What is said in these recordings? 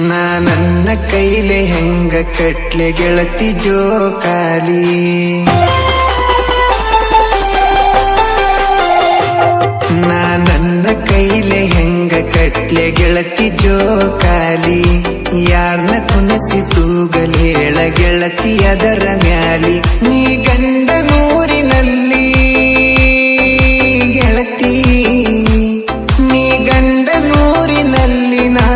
ನನ್ನ ಕೈಲೆ ಹೆಂಗ ಕಟ್ಲೆ ಗೆಳತಿ ಜೋಕಾಲಿ ನನ್ನ ಕೈಲೆ ಹೆಂಗ ಕಟ್ಲೆ ಗೆಳತಿ ಜೋಕಾಲಿ ಯಾರನ್ನ ಕುನಸಿ ತೂಗಲಿ ಹೇಳ ಗೆಳತಿ ಅದರ ಮ್ಯಾಲಿ ನೀ ಗಂಡ ನೂರಿನಲ್ಲಿ ಗೆಳತಿ ನೀ ಗಂಡ ನೂರಿನಲ್ಲಿ ನಾ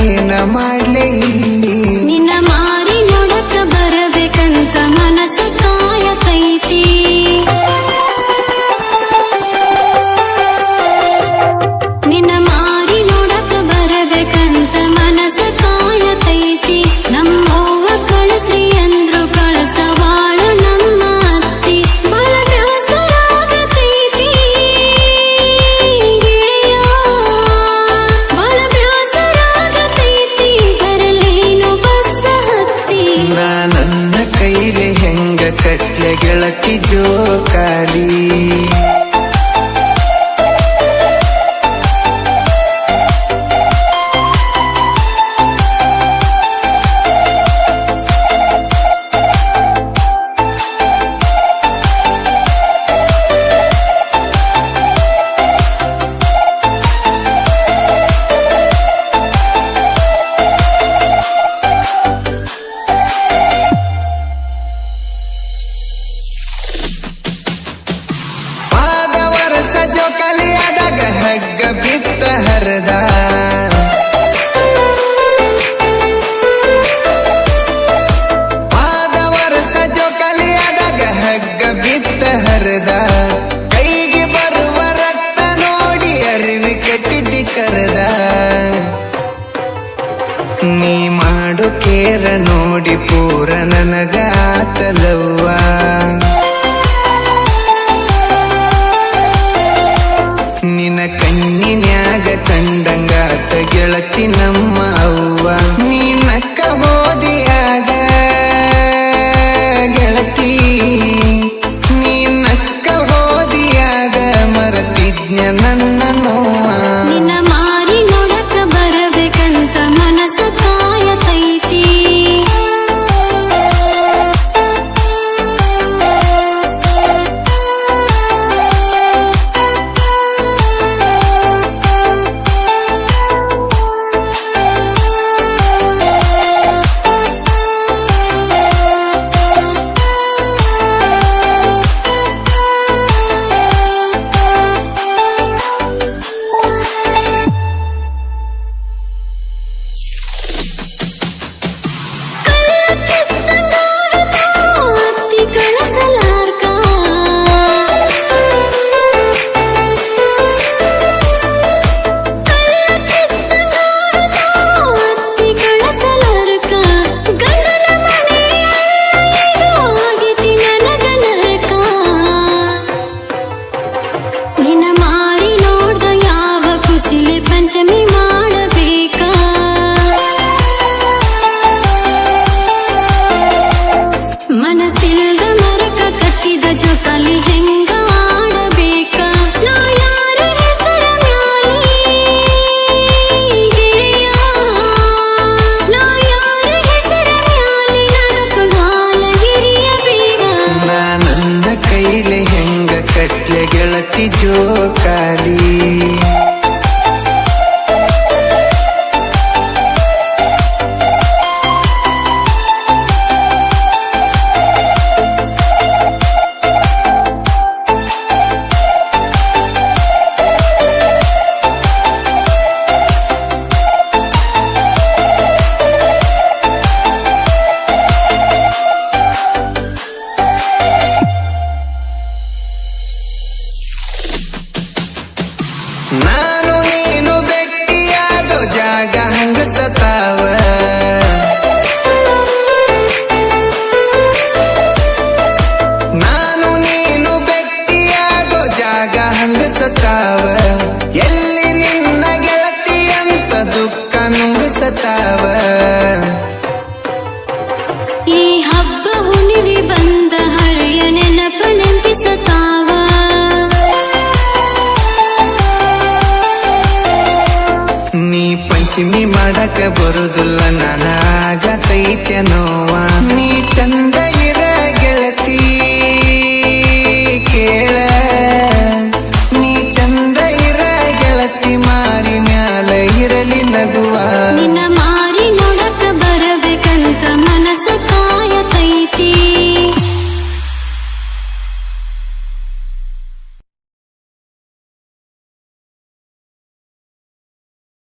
ಏನ ಮಾಡ್ಲೆ ಇಲ್ಲಿ ನಿನ್ನ ಮಾರಿ ನೋಡಕ ಬರಬೇಕಂತ ಮನಸ್ಸು ಕಾಯತೈತಿ ನಿನ್ನ ಮಾರಿ ನೋಡಕ ಬರಬೇಕಂತ ಮನಸ್ಸು ಕಾಯತೈತಿ ನಮ್ಮವ್ವ ಕಳಿಸ್ರಿ ಅಂದ್ರು ಕಳಸವಾಳು ನಮ್ಮ ಅತ್ತಿ ಬಹಳ ಬ್ಯಾಸರಾಗತೈತಿ ಗೆಳೆಯ ಬಹಳ ಬ್ಯಾಸರಾಗತೈತಿ ಬರಲೇನು ಬಸ್ಸ ಹತ್ತಿ ನನ್ನ ಕೈಲೆ ಹೆಂಗ ಕಟ್ಲೆ ಗೆಳತಿ ಜೋಕಾಲಿ ಜೋಕಾಲಿ ಆದಾಗ ಹಗ್ಗ ಬಿತ್ತ ಹರದ ಆದ ವರ್ಷ ಜೋಕಾಲಿ ಆದಾಗ ಹಗ್ಗ ಬಿತ್ತ ಹರದ ಕೈಗೆ ಬರುವ ರಕ್ತ ನೋಡಿ ಅರಿವಿ ಕಟ್ಟಿದ್ದಿ ಕರೆದ ನೀ ಮಾಡು ಕೇರ ನೋಡಿ ಪೂರ ನನಗಾತಲವ್ವ ನಿನ ಕಣ್ಣಿನ್ಯಾಗ ಕಂಡಂಗಾತ ಗೆಳತಿ ನಮ್ಮ ಅವ್ವ ನೀನಕ್ಕ ಹೋದಿಯಾಗ ಗೆಳತಿ ನೀನಕ್ಕ ಹೋದಿಯಾಗ ಮರತಿಜ್ಞ ನನ್ನ ನೋವ ನಿನ್ನ ಮಾರಿ ನೋಡಕ ಬರಬೇಕಂತ ಮನಸ್ಸು ಕಾಯತೈತಿ ನಿನ್ನ ಮಾರಿ ನೋಡ್ದ ಯಾವ ಕುಸಿಲೆ ಪಂಚಮಿ ಮಾಡಬೇಕ ಮನಸ್ಸಿಲ್ದ ಮರಕ ಕಟ್ಟಿದ ಜೋಕಾಲಿ ಹೆಂಗ ಆಡಬೇಕ ನಾ ಯಾರ ಹೆಸರ ಮ್ಯಾಲಿ ಗೆಳೆಯ ನಾ ಯಾರ ಹೆಸರ ಮ್ಯಾಲಿ ನಗಕಗಾಲ ಹಿರಿಯ ಬೇಗ ನನ್ನ ಕೈಲೆ ಹೆಂಗ ಕಟ್ಲೆ ಗೆಳತಿ ಜೋಕಾಲಿ ನಾನು ನೀನು ಗಟ್ಟಿಯಾಗೋ ಜಾಗ ಹಂಗ ಸತಾವ ನಾನು ನೀನು ಗಟ್ಟಿಯಾಗೋ ಜಾಗ ಹಂಗ ಸತಾವ ಎಲ್ಲಿ ನಿನ್ನ ಗೆಳತಿ ಅಂತ ದುಃಖ ನುಂಗ ಸತಾವ ಈ ಹಬ್ಬ ಹುಣ್ಣಿಮೆ ಬಂದ ಹಳೆಯ ನೆನಪ ನೆನಪಿಸತಾವ ನೀ ಪಂಚಮಿ ಮಾಡಕ ಬರುದಿಲ್ಲ ನನಗತೈತೆ ನೋವ ನೀ ಚಂದ ಇರ ಗೆಳತಿ ಕೇಳ ನೀ ಚಂದ ಇರ ಗೆಳತಿ ಮಾರಿ ಮ್ಯಾಲ ಇರಲಿ ನಗುವ ನಿನ್ನ